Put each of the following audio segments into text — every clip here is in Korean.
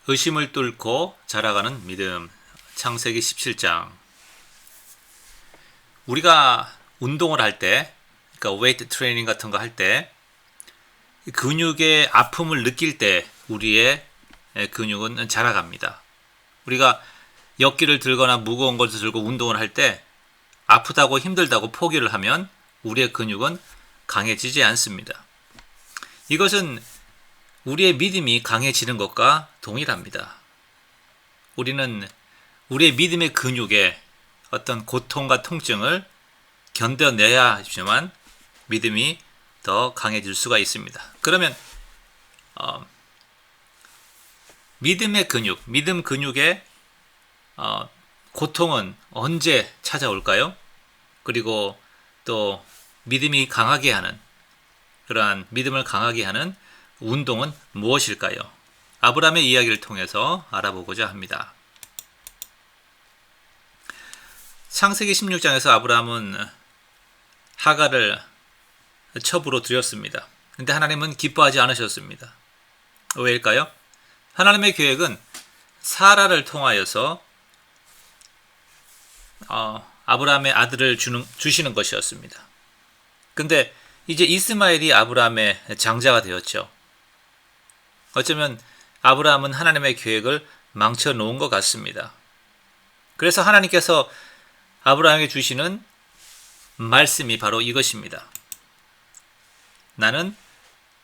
의심을 뚫고 자라가는 믿음. 창세기 17장. 우리가 운동을 할 때, 그러니까 웨이트 트레이닝 같은 거 할 때, 근육의 아픔을 느낄 때 우리의 근육은 자라갑니다. 우리가 역기를 들거나 무거운 것을 들고 운동을 할 때 아프다고 힘들다고 포기를 하면 우리의 근육은 강해지지 않습니다. 이것은 우리의 믿음이 강해지는 것과 동일합니다. 우리는 우리의 믿음의 근육에 어떤 고통과 통증을 견뎌내야 하지만 믿음이 더 강해질 수가 있습니다. 그러면 믿음의 근육, 믿음 근육의 고통은 언제 찾아올까요? 그리고 또 믿음이 강하게 하는, 그러한 믿음을 강하게 하는 운동은 무엇일까요? 아브라함의 이야기를 통해서 알아보고자 합니다. 창세기 16장에서 아브라함은 하갈을 첩으로 들였습니다. 근데 하나님은 기뻐하지 않으셨습니다. 왜일까요? 하나님의 계획은 사라를 통하여서 아브라함의 아들을 주시는 것이었습니다. 근데 이제 이스마엘이 아브라함의 장자가 되었죠. 어쩌면 아브라함은 하나님의 계획을 망쳐놓은 것 같습니다. 그래서 하나님께서 아브라함에게 주시는 말씀이 바로 이것입니다. 나는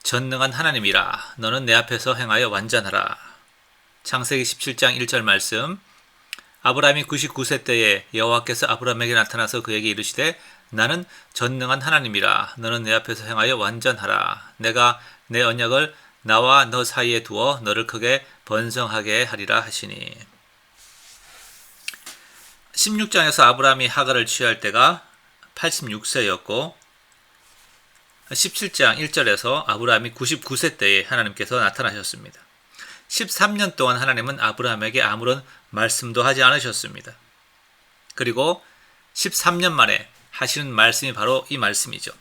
전능한 하나님이라. 너는 내 앞에서 행하여 완전하라. 창세기 17장 1절 말씀. 아브라함이 99세 때에 여호와께서 아브라함에게 나타나서 그에게 이르시되 나는 전능한 하나님이라. 너는 내 앞에서 행하여 완전하라. 내가 내 언약을 나와 너 사이에 두어 너를 크게 번성하게 하리라 하시니. 16장에서 아브라함이 하갈을 취할 때가 86세였고 17장 1절에서 아브라함이 99세 때에 하나님께서 나타나셨습니다. 13년 동안 하나님은 아브라함에게 아무런 말씀도 하지 않으셨습니다. 그리고 13년 만에 하시는 말씀이 바로 이 말씀이죠.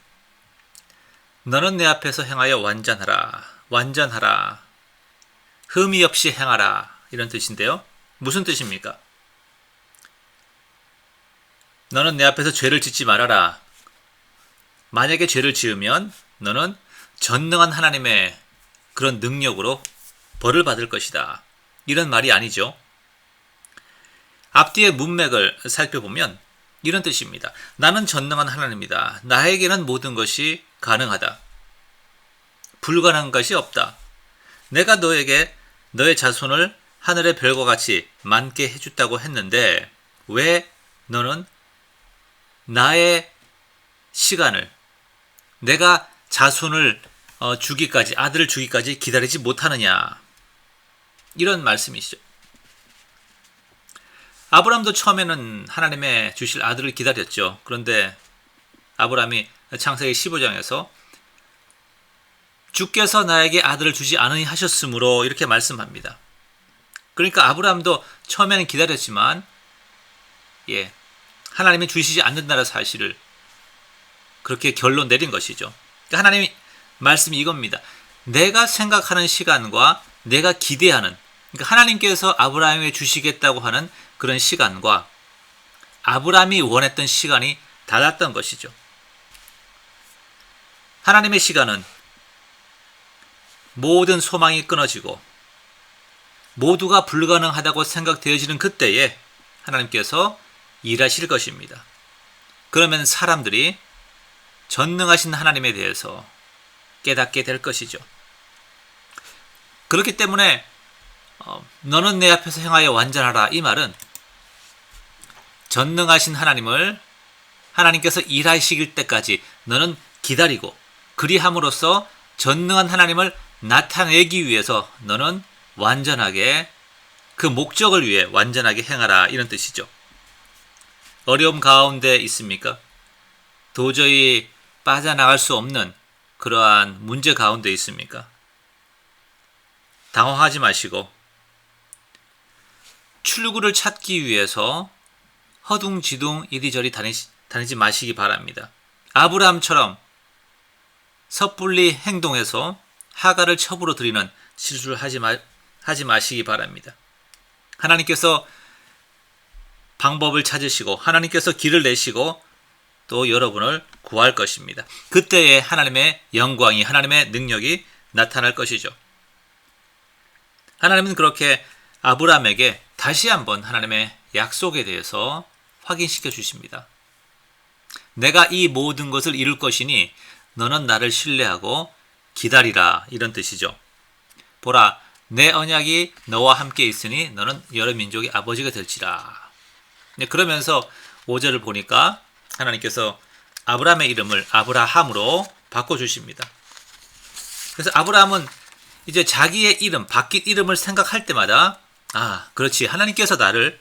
너는 내 앞에서 행하여 완전하라. 완전하라. 흠이 없이 행하라. 이런 뜻인데요. 무슨 뜻입니까? 너는 내 앞에서 죄를 짓지 말아라. 만약에 죄를 지으면 너는 전능한 하나님의 그런 능력으로 벌을 받을 것이다. 이런 말이 아니죠. 앞뒤의 문맥을 살펴보면 이런 뜻입니다. 나는 전능한 하나님이다. 나에게는 모든 것이 가능하다. 불가능한 것이 없다. 내가 너에게 너의 자손을 하늘의 별과 같이 많게 해줬다고 했는데 왜 너는 나의 시간을, 내가 자손을 주기까지, 아들을 주기까지 기다리지 못하느냐. 이런 말씀이시죠. 아브라함도 처음에는 하나님의 주실 아들을 기다렸죠. 그런데 아브라함이 창세기 15장에서 주께서 나에게 아들을 주지 않으니 하셨으므로 이렇게 말씀합니다. 그러니까 아브라함도 처음에는 기다렸지만 하나님이 주시지 않는다는 사실을 그렇게 결론 내린 것이죠. 그러니까 하나님의 말씀이 이겁니다. 내가 생각하는 시간과 내가 기대하는, 그러니까 하나님께서 아브라함에게 주시겠다고 하는 그런 시간과 아브라함이 원했던 시간이 달랐던 것이죠. 하나님의 시간은 모든 소망이 끊어지고 모두가 불가능하다고 생각되어지는 그때에 하나님께서 일하실 것입니다. 그러면 사람들이 전능하신 하나님에 대해서 깨닫게 될 것이죠. 그렇기 때문에 너는 내 앞에서 행하여 완전하라. 이 말은 전능하신 하나님을 하나님께서 일하시길 때까지 너는 기다리고 그리함으로써 전능한 하나님을 나타내기 위해서 너는 완전하게 그 목적을 위해 완전하게 행하라. 이런 뜻이죠. 어려움 가운데 있습니까? 도저히 빠져나갈 수 없는 그러한 문제 가운데 있습니까? 당황하지 마시고 출구를 찾기 위해서 허둥지둥 이리저리 다니지 마시기 바랍니다. 아브라함처럼 섣불리 행동해서 하갈을 첩으로 들이는 실수를 하지 마시기 바랍니다. 하나님께서 방법을 찾으시고 하나님께서 길을 내시고 또 여러분을 구할 것입니다. 그때에 하나님의 영광이, 하나님의 능력이 나타날 것이죠. 하나님은 그렇게 아브라함에게 다시 한번 하나님의 약속에 대해서 확인시켜 주십니다. 내가 이 모든 것을 이룰 것이니 너는 나를 신뢰하고 기다리라, 이런 뜻이죠. 보라, 내 언약이 너와 함께 있으니 너는 여러 민족의 아버지가 될지라. 그러면서 5절을 보니까 하나님께서 아브라함의 이름을 아브라함으로 바꿔주십니다. 그래서 아브라함은 이제 자기의 이름, 바뀐 이름을 생각할 때마다 그렇지, 하나님께서 나를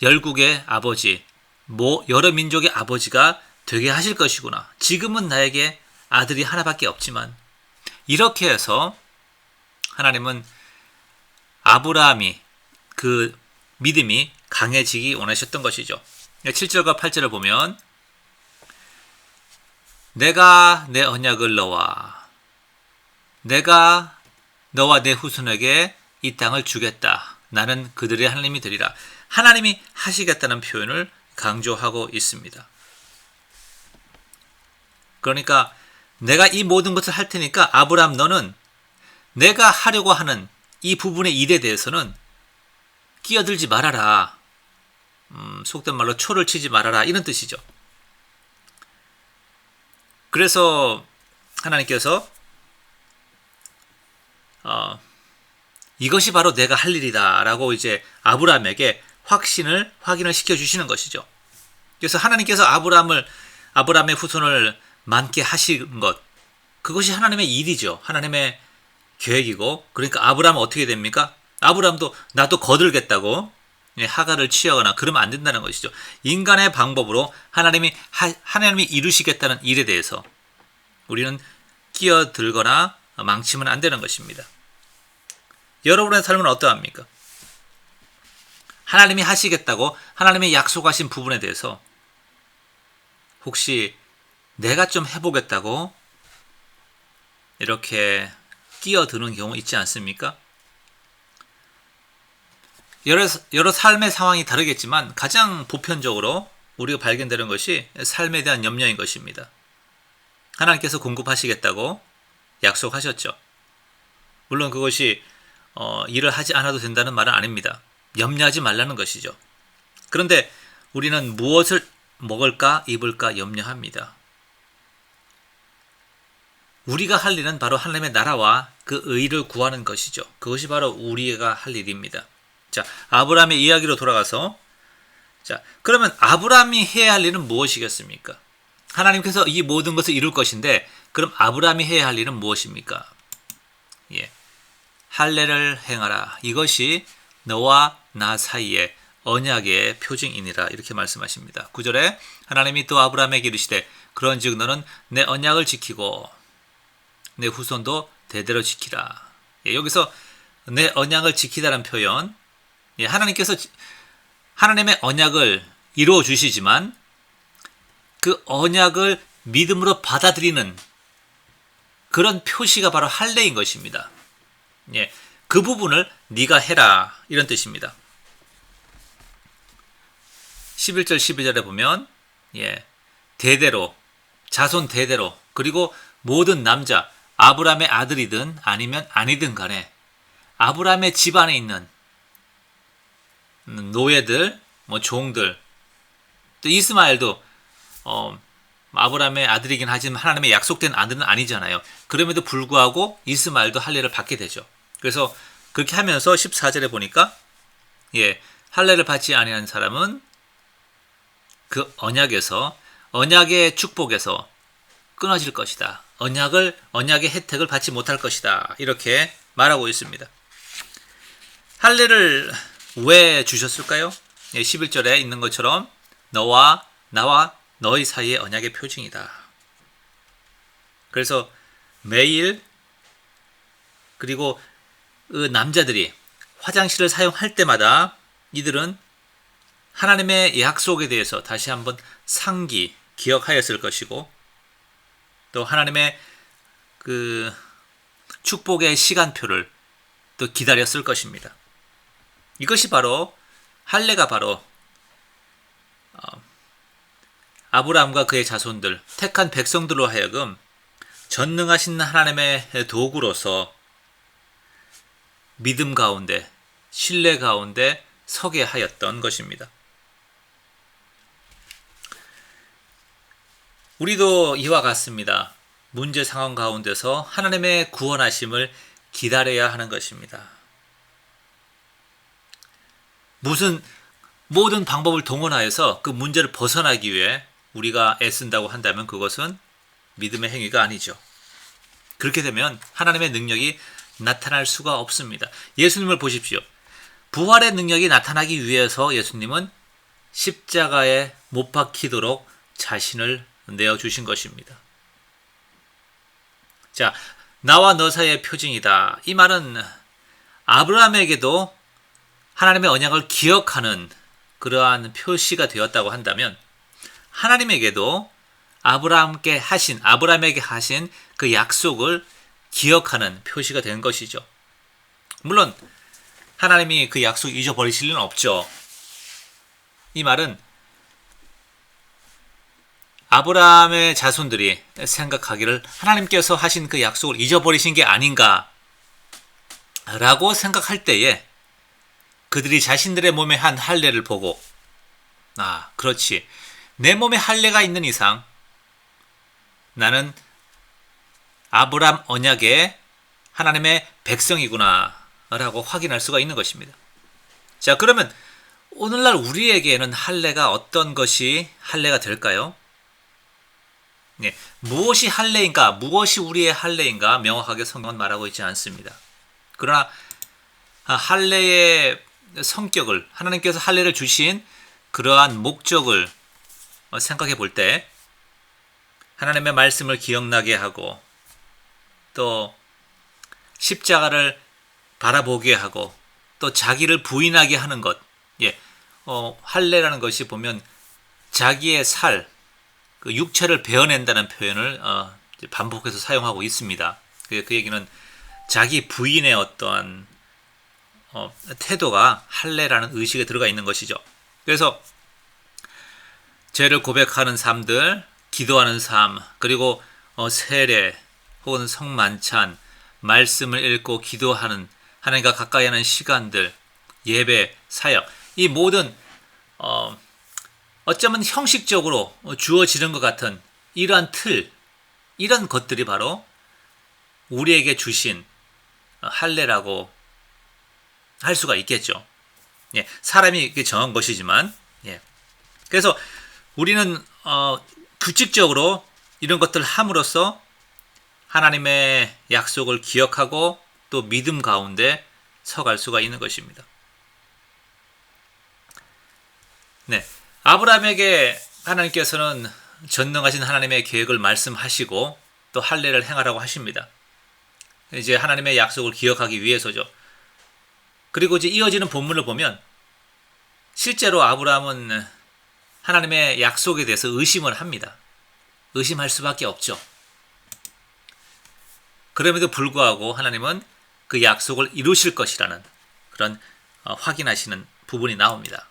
열국의 아버지, 여러 민족의 아버지가 되게 하실 것이구나. 지금은 나에게 아들이 하나밖에 없지만, 이렇게 해서 하나님은 아브라함이 그 믿음이 강해지기 원하셨던 것이죠. 7절과 8절을 보면 내가 내 언약을 내가 너와 내 후손에게 이 땅을 주겠다. 나는 그들의 하나님이 되리라. 하나님이 하시겠다는 표현을 강조하고 있습니다. 그러니까 내가 이 모든 것을 할 테니까 아브라함, 너는 내가 하려고 하는 이 부분의 일에 대해서는 끼어들지 말아라. 속된 말로 초를 치지 말아라, 이런 뜻이죠. 그래서 하나님께서 이것이 바로 내가 할 일이다 라고 이제 아브라함에게 확인을 시켜주시는 것이죠. 그래서 하나님께서 아브라함의 후손을 많게 하신 것, 그것이 하나님의 일이죠. 하나님의 계획이고, 그러니까 아브라함은 어떻게 됩니까? 아브라함도 나도 거들겠다고 하갈을 취하거나 그러면 안 된다는 것이죠. 인간의 방법으로 하나님이 이루시겠다는 일에 대해서 우리는 끼어들거나 망치면 안 되는 것입니다. 여러분의 삶은 어떠합니까? 하나님이 하시겠다고 하나님이 약속하신 부분에 대해서 혹시 내가 좀 해보겠다고 이렇게 끼어드는 경우 있지 않습니까? 여러 삶의 상황이 다르겠지만 가장 보편적으로 우리가 발견되는 것이 삶에 대한 염려인 것입니다. 하나님께서 공급하시겠다고 약속하셨죠. 물론 그것이 일을 하지 않아도 된다는 말은 아닙니다. 염려하지 말라는 것이죠. 그런데 우리는 무엇을 먹을까 입을까 염려합니다. 우리가 할 일은 바로 하나님의 나라와 그 의를 구하는 것이죠. 그것이 바로 우리가 할 일입니다. 자, 아브라함의 이야기로 돌아가서, 그러면 아브라함이 해야 할 일은 무엇이겠습니까? 하나님께서 이 모든 것을 이룰 것인데, 그럼 아브라함이 해야 할 일은 무엇입니까? 할례를 행하라. 이것이 너와 나 사이의 언약의 표징이니라. 이렇게 말씀하십니다. 9절에 하나님이 또 아브라함에게 이르시되 그런즉 너는 내 언약을 지키고 내 후손도 대대로 지키라. 여기서 내 언약을 지키다는 표현, 하나님께서 하나님의 언약을 이루어 주시지만 그 언약을 믿음으로 받아들이는 그런 표시가 바로 할례인 것입니다. 그 부분을 네가 해라, 이런 뜻입니다. 11절 12절에 보면 대대로, 자손 대대로, 그리고 모든 남자, 아브라함의 아들이든 아니면 아니든 간에 아브라함의 집안에 있는 노예들, 종들, 또 이스마엘도 아브라함의 아들이긴 하지만 하나님의 약속된 아들은 아니잖아요. 그럼에도 불구하고 이스마엘도 할례를 받게 되죠. 그래서 그렇게 하면서 14절에 보니까 할례를 받지 아니한 사람은 그 언약의 축복에서 끊어질 것이다. 언약의 혜택을 받지 못할 것이다. 이렇게 말하고 있습니다. 할례를 왜 주셨을까요? 11절에 있는 것처럼 나와 너희 사이의 언약의 표징이다. 그래서 매일, 그리고 그 남자들이 화장실을 사용할 때마다 이들은 하나님의 약속에 대해서 다시 한번 기억하였을 것이고, 또 하나님의 그 축복의 시간표를 또 기다렸을 것입니다. 이것이 바로 할례가 바로 아브라함과 그의 자손들, 택한 백성들로 하여금 전능하신 하나님의 도구로서 믿음 가운데, 신뢰 가운데 서게 하였던 것입니다. 우리도 이와 같습니다. 문제 상황 가운데서 하나님의 구원하심을 기다려야 하는 것입니다. 모든 방법을 동원하여서 그 문제를 벗어나기 위해 우리가 애쓴다고 한다면 그것은 믿음의 행위가 아니죠. 그렇게 되면 하나님의 능력이 나타날 수가 없습니다. 예수님을 보십시오. 부활의 능력이 나타나기 위해서 예수님은 십자가에 못 박히도록 자신을 내어주신 것입니다. 자, 나와 너 사이의 표징이다. 이 말은 아브라함에게도 하나님의 언약을 기억하는 그러한 표시가 되었다고 한다면 하나님에게도 아브라함에게 하신 그 약속을 기억하는 표시가 된 것이죠. 물론 하나님이 그 약속 잊어버리실 리는 없죠. 이 말은 아브라함의 자손들이 생각하기를 하나님께서 하신 그 약속을 잊어버리신 게 아닌가 라고 생각할 때에 그들이 자신들의 몸에 한 할례를 보고 그렇지. 내 몸에 할례가 있는 이상 나는 아브라함 언약의 하나님의 백성이구나 라고 확인할 수가 있는 것입니다. 자, 그러면 오늘날 우리에게는 할례가 어떤 것이 할례가 될까요? 네, 무엇이 할례인가, 무엇이 우리의 할례인가 명확하게 성경은 말하고 있지 않습니다. 그러나 할례의 성격을, 하나님께서 할례를 주신 그러한 목적을 생각해 볼 때 하나님의 말씀을 기억나게 하고 또 십자가를 바라보게 하고 또 자기를 부인하게 하는 것. 할례라는 것이 보면 자기의 그 육체를 베어낸다는 표현을 반복해서 사용하고 있습니다. 그 얘기는 자기 부인의 어떠한 태도가 할례라는 의식에 들어가 있는 것이죠. 그래서 죄를 고백하는 삶들, 기도하는 삶, 그리고 세례 혹은 성만찬, 말씀을 읽고 기도하는 하나님과 가까이 하는 시간들, 예배, 사역, 이 모든 어쩌면 형식적으로 주어지는 것 같은 이러한 틀, 이런 것들이 바로 우리에게 주신 할례라고 할 수가 있겠죠. 사람이 정한 것이지만, 그래서 우리는 규칙적으로 이런 것들을 함으로써 하나님의 약속을 기억하고 또 믿음 가운데 서갈 수가 있는 것입니다. 아브라함에게 하나님께서는 전능하신 하나님의 계획을 말씀하시고 또 할례를 행하라고 하십니다. 이제 하나님의 약속을 기억하기 위해서죠. 그리고 이제 이어지는 본문을 보면 실제로 아브라함은 하나님의 약속에 대해서 의심을 합니다. 의심할 수밖에 없죠. 그럼에도 불구하고 하나님은 그 약속을 이루실 것이라는 그런 확인하시는 부분이 나옵니다.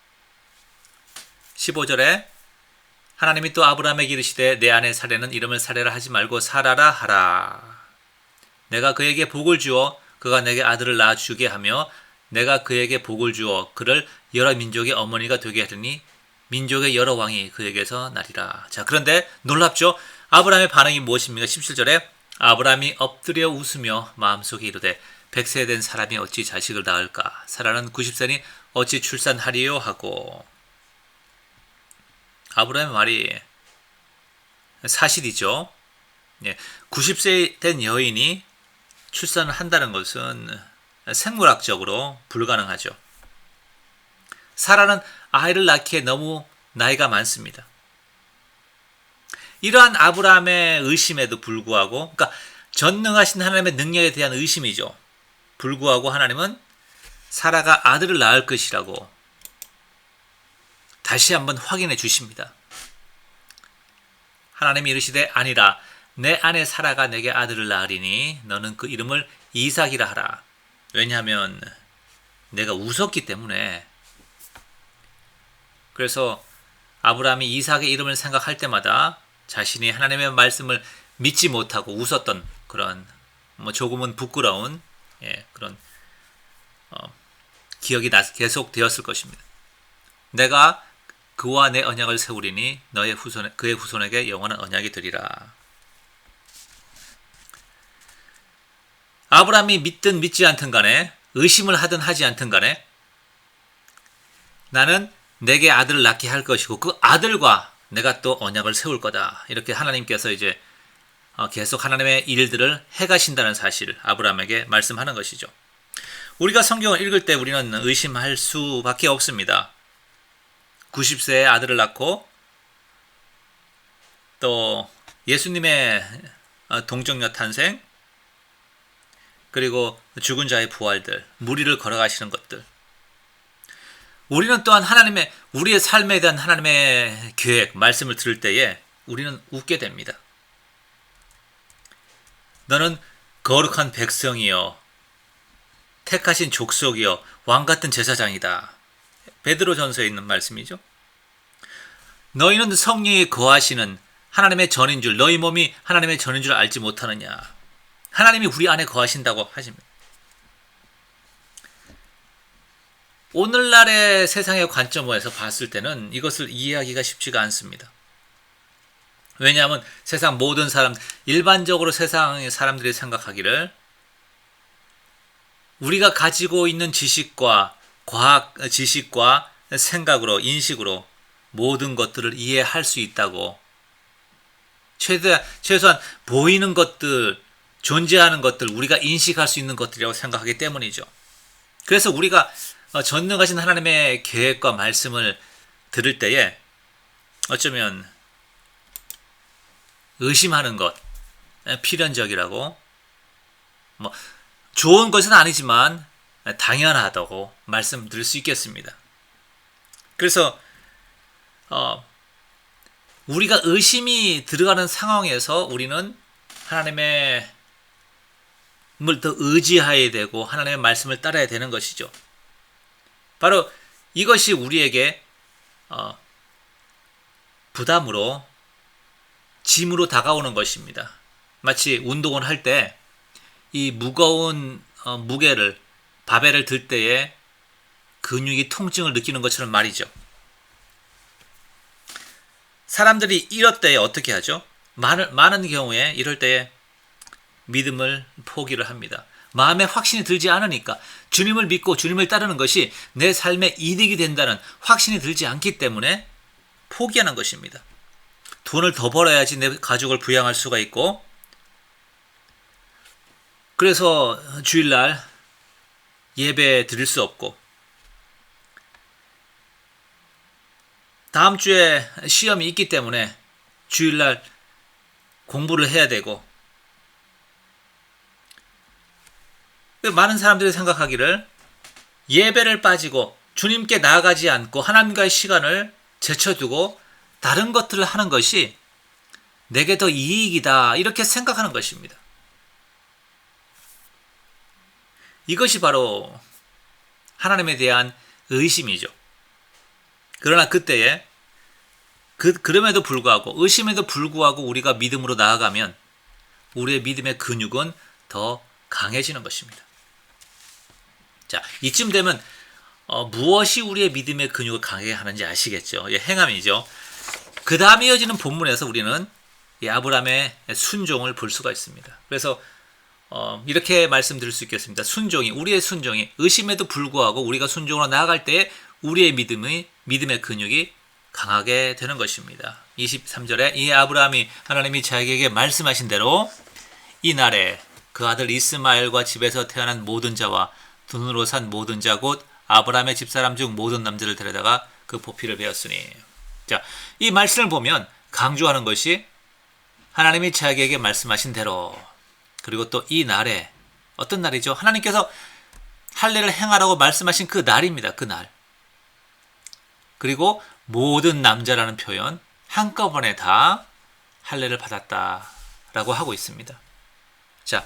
15절에 하나님이 또 아브라함에게 이르시되 내 아내 사레는 이름을 사레라 하지 말고 사라라 하라. 내가 그에게 복을 주어 그가 내게 아들을 낳아주게 하며 내가 그에게 복을 주어 그를 여러 민족의 어머니가 되게 하리니 민족의 여러 왕이 그에게서 나리라. 자, 그런데 놀랍죠? 아브라함의 반응이 무엇입니까? 17절에 아브라함이 엎드려 웃으며 마음속에 이르되 100세 된 사람이 어찌 자식을 낳을까? 사라는 90세니 어찌 출산하리요? 하고. 아브라함의 말이 사실이죠. 90세 된 여인이 출산을 한다는 것은 생물학적으로 불가능하죠. 사라는 아이를 낳기에 너무 나이가 많습니다. 이러한 아브라함의 의심에도 불구하고, 그러니까 전능하신 하나님의 능력에 대한 의심이죠. 불구하고 하나님은 사라가 아들을 낳을 것이라고 다시 한번 확인해 주십니다. 하나님이 이르시되 아니라 내 아내 사라가 내게 아들을 낳으리니 너는 그 이름을 이삭이라 하라. 왜냐하면 내가 웃었기 때문에. 그래서 아브라함이 이삭의 이름을 생각할 때마다 자신이 하나님의 말씀을 믿지 못하고 웃었던 그런 조금은 부끄러운 그런 기억이 계속 되었을 것입니다. 내가 그와 내 언약을 세우리니 그의 후손에게 영원한 언약이 되리라. 아브라함이 믿든 믿지 않든 간에, 의심을 하든 하지 않든 간에, 나는 내게 아들을 낳게 할 것이고 그 아들과 내가 또 언약을 세울 거다. 이렇게 하나님께서 이제 계속 하나님의 일들을 해가신다는 사실을 아브라함에게 말씀하는 것이죠. 우리가 성경을 읽을 때 우리는 의심할 수밖에 없습니다. 90세에 아들을 낳고 또 예수님의 동정녀 탄생, 그리고 죽은 자의 부활들, 무리를 걸어가시는 것들. 우리는 또한 우리의 삶에 대한 하나님의 계획, 말씀을 들을 때에 우리는 웃게 됩니다. 너는 거룩한 백성이요, 택하신 족속이요, 왕같은 제사장이다. 베드로전서에 있는 말씀이죠. 너희는 성령이 거하시는 하나님의 전인 줄, 너희 몸이 하나님의 전인 줄 알지 못하느냐. 하나님이 우리 안에 거하신다고 하십니다. 오늘날의 세상의 관점에서 봤을 때는 이것을 이해하기가 쉽지가 않습니다. 왜냐하면 세상 모든 사람, 일반적으로 세상의 사람들이 생각하기를 우리가 가지고 있는 지식과 과학 지식과 생각으로, 인식으로 모든 것들을 이해할 수 있다고, 최소한 보이는 것들, 존재하는 것들, 우리가 인식할 수 있는 것들이라고 생각하기 때문이죠. 그래서 우리가 전능하신 하나님의 계획과 말씀을 들을 때에 어쩌면 의심하는 것, 필연적이라고, 좋은 것은 아니지만 당연하다고 말씀드릴 수 있겠습니다. 그래서 우리가 의심이 들어가는 상황에서 우리는 하나님의 더 의지해야 되고 하나님의 말씀을 따라야 되는 것이죠. 바로 이것이 우리에게 부담으로, 짐으로 다가오는 것입니다. 마치 운동을 할 때 이 무거운 무게를, 바벨을 들 때에 근육이 통증을 느끼는 것처럼 말이죠. 사람들이 이럴 때에 어떻게 하죠? 많은 경우에 이럴 때에 믿음을 포기를 합니다. 마음에 확신이 들지 않으니까, 주님을 믿고 주님을 따르는 것이 내 삶에 이득이 된다는 확신이 들지 않기 때문에 포기하는 것입니다. 돈을 더 벌어야지 내 가족을 부양할 수가 있고, 그래서 주일날 예배 드릴 수 없고, 다음 주에 시험이 있기 때문에 주일날 공부를 해야 되고, 많은 사람들이 생각하기를 예배를 빠지고 주님께 나아가지 않고 하나님과의 시간을 제쳐두고 다른 것들을 하는 것이 내게 더 이익이다, 이렇게 생각하는 것입니다. 이것이 바로 하나님에 대한 의심이죠. 그러나 그때에 그럼에도 불구하고, 의심에도 불구하고 우리가 믿음으로 나아가면 우리의 믿음의 근육은 더 강해지는 것입니다. 자, 이쯤 되면 무엇이 우리의 믿음의 근육을 강하게 하는지 아시겠죠? 행함이죠. 그 다음 이어지는 본문에서 우리는 이 아브라함의 순종을 볼 수가 있습니다. 그래서 이렇게 말씀드릴 수 있겠습니다. 우리의 순종이, 의심에도 불구하고 우리가 순종으로 나아갈 때 우리의 믿음의 근육이 강하게 되는 것입니다. 23절에 이 아브라함이 하나님이 자기에게 말씀하신 대로 이날에 그 아들 이스마엘과 집에서 태어난 모든 자와 돈으로 산 모든 자 곧 아브라함의 집사람 중 모든 남자를 데려다가 그 보피를 베었으니. 자, 이 말씀을 보면 강조하는 것이 하나님이 자기에게 말씀하신 대로, 그리고 또 이 날에, 어떤 날이죠? 하나님께서 할례를 행하라고 말씀하신 그 날입니다. 그 날. 그리고 모든 남자라는 표현, 한꺼번에 다 할례를 받았다라고 하고 있습니다. 자,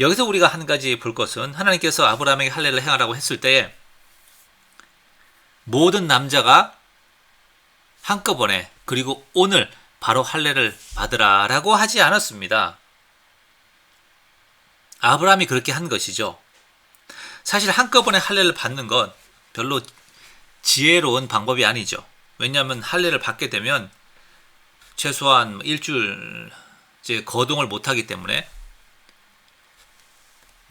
여기서 우리가 한 가지 볼 것은 하나님께서 아브라함에게 할례를 행하라고 했을 때에 모든 남자가 한꺼번에 그리고 오늘 바로 할례를 받으라 라고 하지 않았습니다. 아브라함이 그렇게 한 것이죠. 사실 한꺼번에 할례를 받는 건 별로 지혜로운 방법이 아니죠. 왜냐하면 할례를 받게 되면 최소한 일주일 이제 거동을 못하기 때문에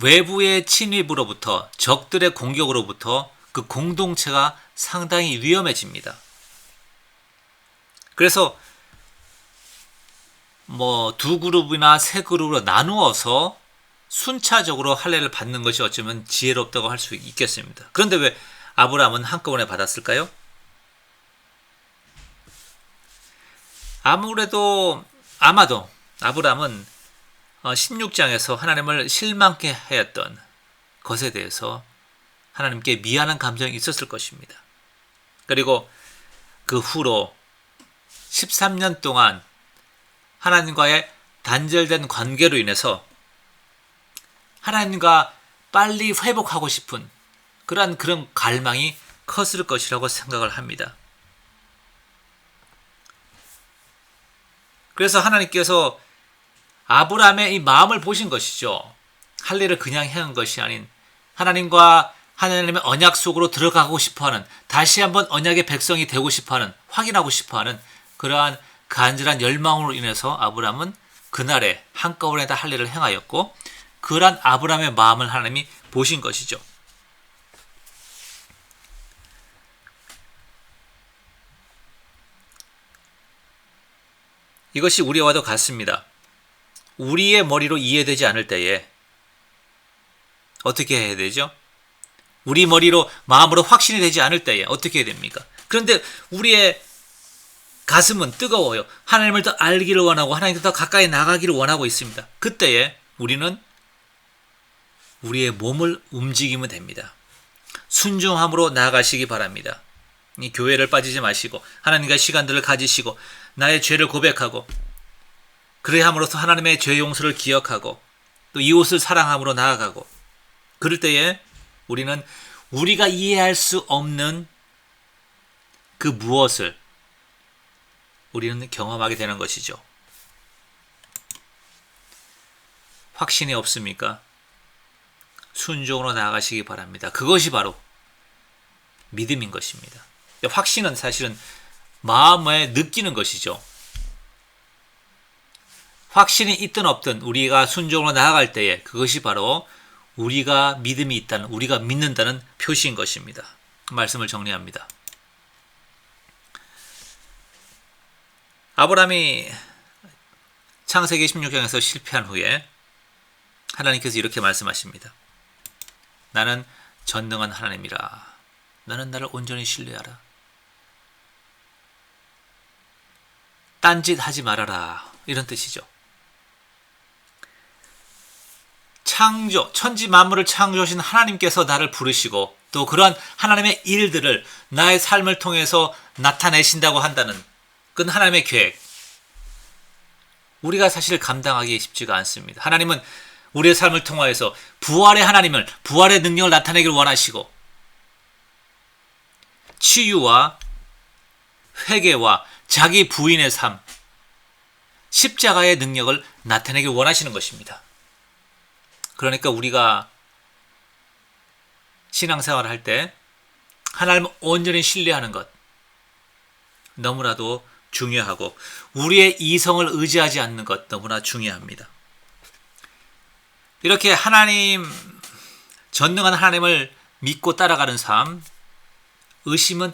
외부의 침입으로부터 적들의 공격으로부터 그 공동체가 상당히 위험해집니다. 그래서 두 그룹이나 세 그룹으로 나누어서 순차적으로 할례를 받는 것이 어쩌면 지혜롭다고 할 수 있겠습니다. 그런데 왜 아브라함은 한꺼번에 받았을까요? 아마도 아브라함은 16장에서 하나님을 실망케 하였던 것에 대해서 하나님께 미안한 감정이 있었을 것입니다. 그리고 그 후로 13년 동안 하나님과의 단절된 관계로 인해서 하나님과 빨리 회복하고 싶은 그런 갈망이 컸을 것이라고 생각을 합니다. 그래서 하나님께서 아브라함의 이 마음을 보신 것이죠. 할례를 그냥 행한 것이 아닌 하나님과 하나님의 언약 속으로 들어가고 싶어하는, 다시 한번 언약의 백성이 되고 싶어하는, 확인하고 싶어하는 그러한 간절한 열망으로 인해서 아브라함은 그날에 한꺼번에 다 할례를 행하였고, 그러한 아브라함의 마음을 하나님이 보신 것이죠. 이것이 우리와도 같습니다. 우리의 머리로 이해되지 않을 때에 어떻게 해야 되죠? 우리 머리로, 마음으로 확신이 되지 않을 때에 어떻게 해야 됩니까? 그런데 우리의 가슴은 뜨거워요. 하나님을 더 알기를 원하고 하나님께 더 가까이 나가기를 원하고 있습니다. 그때에 우리는 우리의 몸을 움직이면 됩니다. 순종함으로 나아가시기 바랍니다. 이 교회를 빠지지 마시고 하나님과 시간들을 가지시고 나의 죄를 고백하고 그래야 함으로써 하나님의 죄 용서를 기억하고 또 이웃을 사랑함으로 나아가고, 그럴 때에 우리는 우리가 이해할 수 없는 그 무엇을 우리는 경험하게 되는 것이죠. 확신이 없습니까? 순종으로 나아가시기 바랍니다. 그것이 바로 믿음인 것입니다. 확신은 사실은 마음에 느끼는 것이죠. 확신이 있든 없든 우리가 순종으로 나아갈 때에 그것이 바로 우리가 믿음이 있다는, 우리가 믿는다는 표시인 것입니다. 말씀을 정리합니다. 아브라함이 창세기 16장에서 실패한 후에 하나님께서 이렇게 말씀하십니다. 나는 전능한 하나님이라. 너는 나를 온전히 신뢰하라. 딴짓하지 말아라. 이런 뜻이죠. 천지 만물을 창조하신 하나님께서 나를 부르시고 또 그러한 하나님의 일들을 나의 삶을 통해서 나타내신다고 한다는 그건 하나님의 계획. 우리가 사실 감당하기 쉽지가 않습니다. 하나님은 우리의 삶을 통하여서 부활의 하나님을, 부활의 능력을 나타내기를 원하시고 치유와 회개와 자기 부인의 삶, 십자가의 능력을 나타내길 원하시는 것입니다. 그러니까 우리가 신앙생활을 할 때 하나님을 온전히 신뢰하는 것 너무나도 중요하고 우리의 이성을 의지하지 않는 것 너무나 중요합니다. 이렇게 전능한 하나님을 믿고 따라가는 삶, 의심은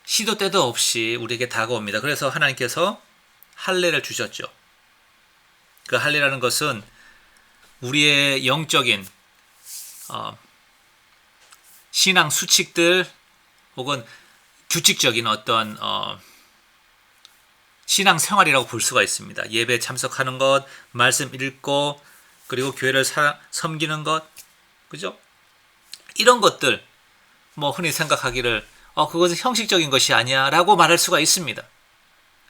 시도 때도 없이 우리에게 다가옵니다. 그래서 하나님께서 할례를 주셨죠. 그 할례라는 것은 우리의 영적인 신앙 수칙들 혹은 규칙적인 어떤 신앙 생활이라고 볼 수가 있습니다. 예배 참석하는 것, 말씀 읽고 그리고 교회를 섬기는 것, 그죠? 이런 것들 흔히 생각하기를 그것은 형식적인 것이 아니야 라고 말할 수가 있습니다.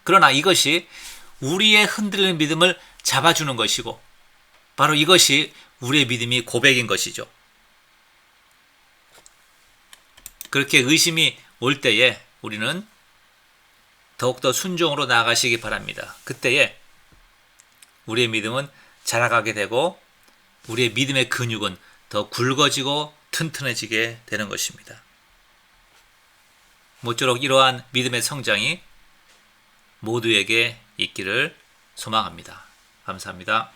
그러나 이것이 우리의 흔들리는 믿음을 잡아주는 것이고 바로 이것이 우리의 믿음이 고백인 것이죠. 그렇게 의심이 올 때에 우리는 더욱더 순종으로 나아가시기 바랍니다. 그때에 우리의 믿음은 자라가게 되고 우리의 믿음의 근육은 더 굵어지고 튼튼해지게 되는 것입니다. 모쪼록 이러한 믿음의 성장이 모두에게 있기를 소망합니다. 감사합니다.